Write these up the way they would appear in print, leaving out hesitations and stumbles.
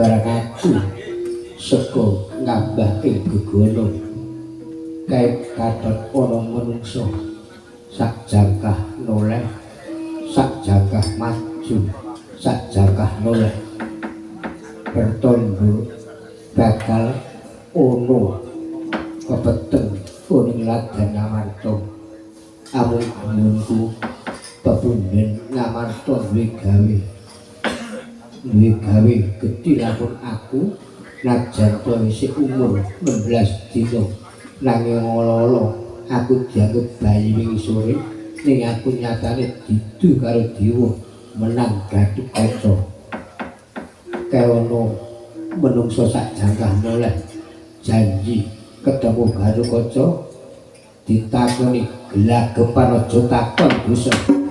barang aku saka ngambah ing gegono kait katon ana manungsa sak jangkah noleh sak jangkah maju sak jangkah noleh bertondo bakal ono kepeteng kuning ladan Ngamarta amung gunungku pepunden Ngamarta duwe gawe gedhe lamun aku najan to isih umur 16 dina nanging olo-olo aku dianggep bayi wingi sore ning aku nyatane didu karo dewa menang Gathuk Kaca kaono menungso sak jangkah noleh janji ketemu Gathuk Kaca ditakoni gelagepan aja takon dosa.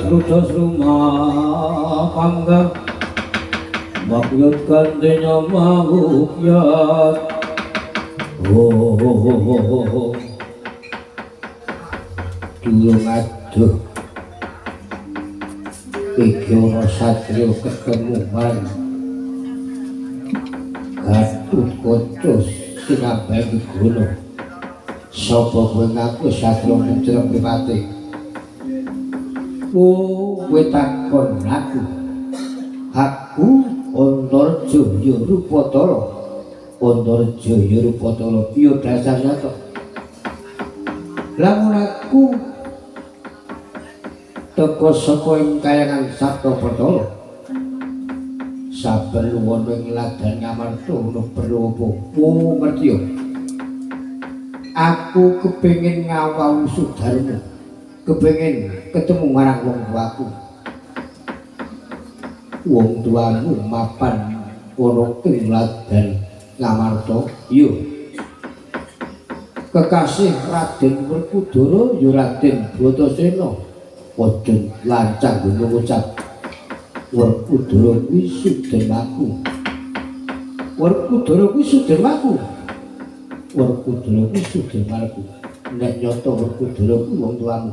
Ludas rumah panggang makyut kandenya mahukyat durung aduh iki ana satriya ketemu man Gathuk Kaca sinambahe gegono sapa kowe ngaku satriya putra pripate kowe takon aku Antarjaya Rupatara Antarjaya Rupatara piye dasarnya to lamun aku teka saka ing kayangan Saptapatala saben luwana ing ladan Ngamarta ono perlu apa ngerti yo aku kepengin ngawau Sudarma kepengin ketemu marang wong tuamu mapan ana ing ladan Ngamarta yo kekasih Raden Werkudara ya Raden Bratasena padha lancang ngucap Werkudara kuwi sudemaku Werkudara kuwi sudemaku Werkudara kuwi sudemaku nek nyoto Werkudara kuwi wong tuamu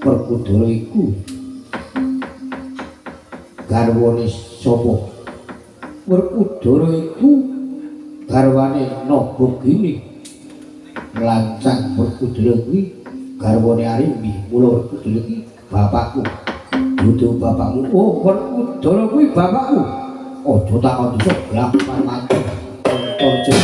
Werkudara iku garwane sapa Werkudara iku garwane Nagagini lancang Werkudara kuwi garwane Arimbi mula Werkudara iki bapakku dudu bapakmu oh Werkudara kuwi bapakku aja takon dosa blapan mati tonton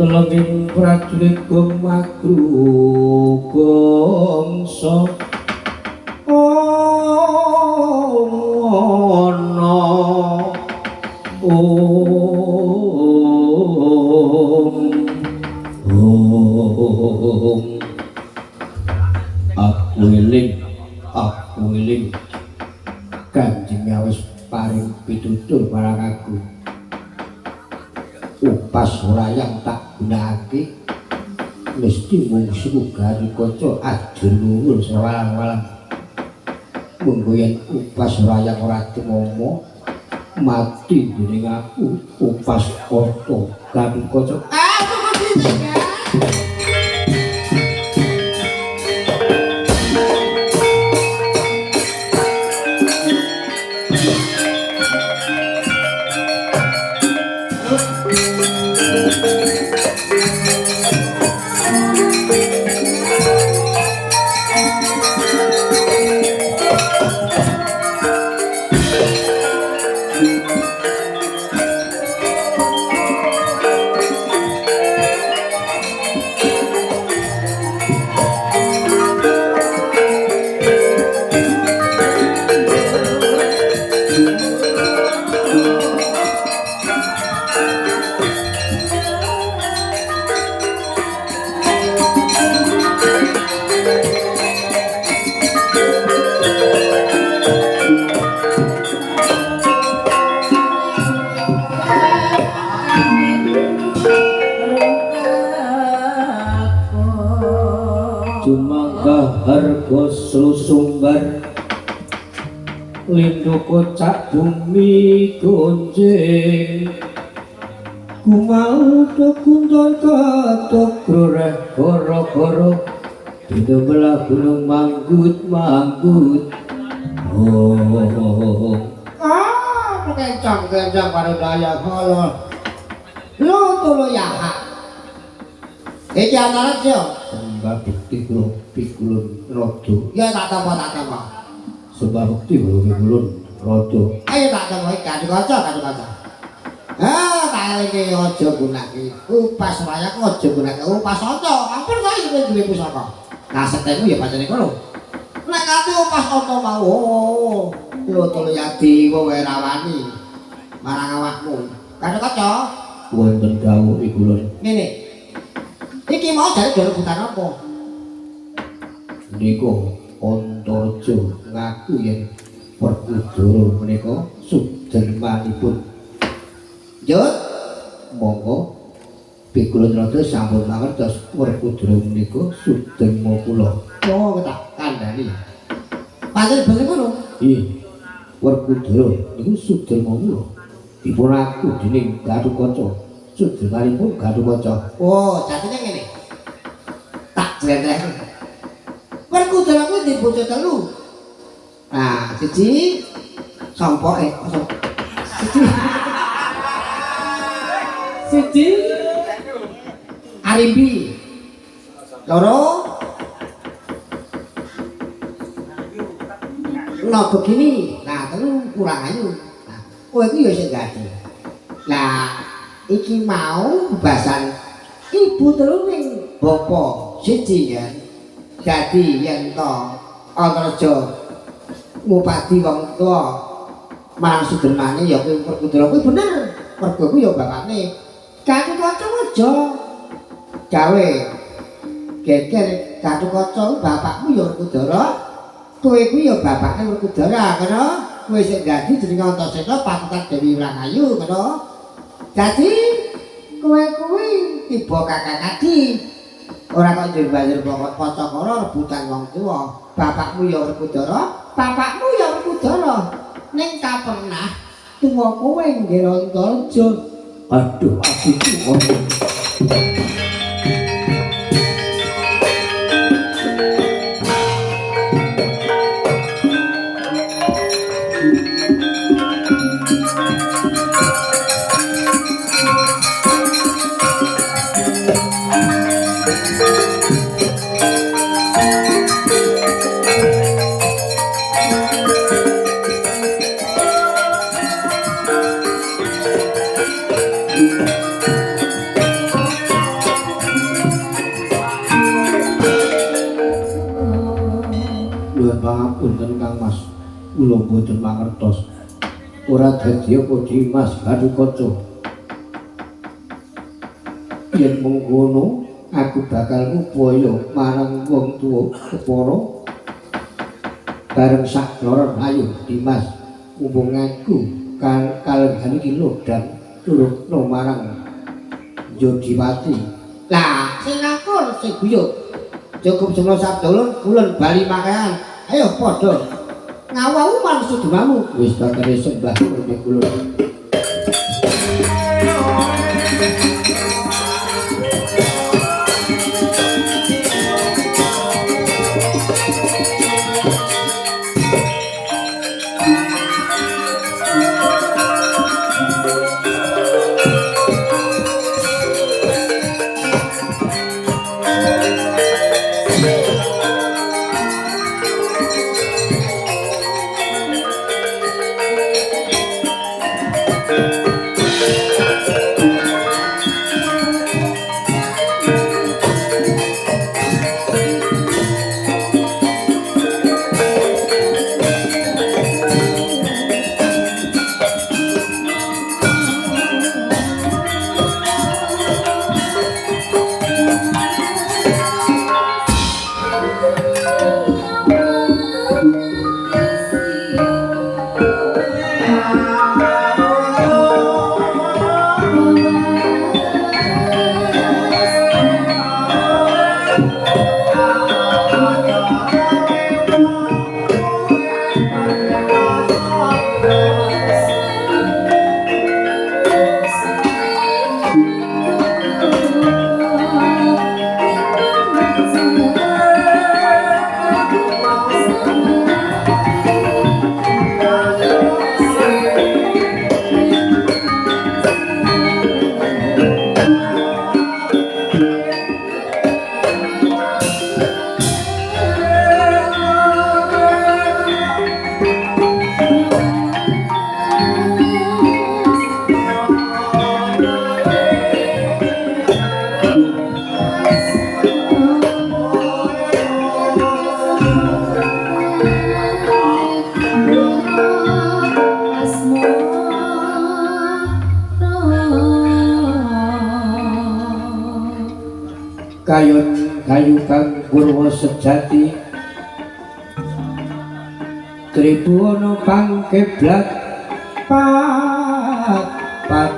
telenging prajurit gumakru gongso ono aku eling Kanjeng wis paring pitutur marang aku upas rayang tak gunakake mesti mung sugari kaca ajur luhur sawalang-walang munggo yen upas rayang ora tumomo mati dening aku upas kaca kadung kaca harga sumbar lindhu kocak bumi gonjeng kumau kunton katok groreh goro-goro itu belah gunung manggut kencang pada daya kalau lu tulu yaha iki antara siapa sembah bukti kulun rodo ya tak tambah sembah bukti kulun rodo ayo tak tambah kadung kaca tak ini aja gunake upas rayak aja gunake upas oto ampun kok iki duwe pusaka nah setemu ya pancene kono nek kate upas oto mau lu tulu yadi kowe rawani marang awakmu kadung kaca wonten dawuh iku lho ngene iki mau jare rebutan apa? Niku Antarja ngaku yen Werkudara menika sudermanipun. Njut monggo Pikulun Rada sampun mangertos Werkudara menika suderma kula. Oh tak kandhani. Pancen bener ngono? Nggih. Werkudara niku suderma kula. Dipun aku dening Gatotkaca. Sudermanipun Gatotkaca. Oh, jatine ngene. Tak jlentreh. Werkudara kuwi di bocah telu. Nah, siji sompoke. Siji Arimbi. Loro nah begini. Nah, telu kurang ayu. Nah, kowe iki ya sing gati. Lah iki mau bebasan ibu telu ning bapa siji kan dadi yen to Antarja ngupati wong tuwa marang sudermane ya kuwi Werkudara kuwi bener mergo kuwi ya bapakne Gatotkaca aja gawe geger Gatotkaca bapakmu ya Werkudara kowe kuwi ya bapakne Werkudara ngono kowe sing dadi jenenge Antasena pasukan Dewi Wrangayu ngono. Jadi kowe kuwi tiba kakak adi ora kok njur-njur pokok Pacakara rebutan wong tuwa. Bapakmu ya Werkudara, bapakmu ya Werkudara. Ning ta pernah tuwa kowe nggih Antarja. Aduh, aku tuwa. pangapunten Kang Mas. Kula boten mangertos. Ora dadi apa Dimas Gadukaca. Yen mengkono aku bakal ngupaya marang wong tuwa kepara bareng sak loron. Ayo Dimas, mumpung aku kalenggan iki lodang turupno marang Yodiwati. Lah sing ngakur sing guyub cukup semua sabdolon kulon bali makanan. Ayo padha ngawahu marang sudumamu. Wis bakare sembah kene kulon. Kayun kayu kang purwa sejati Tribuna pangkeblat pat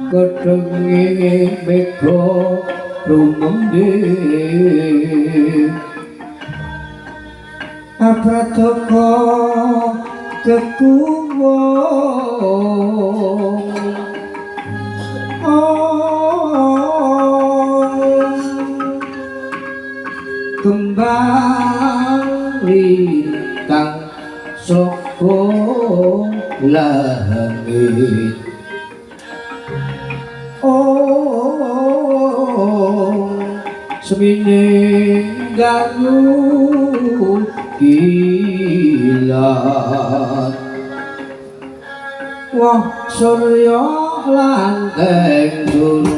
kedenge mega rumembe aprataka kekuwong kembang lintang saka langit semine ganu kilat wah surya lanteng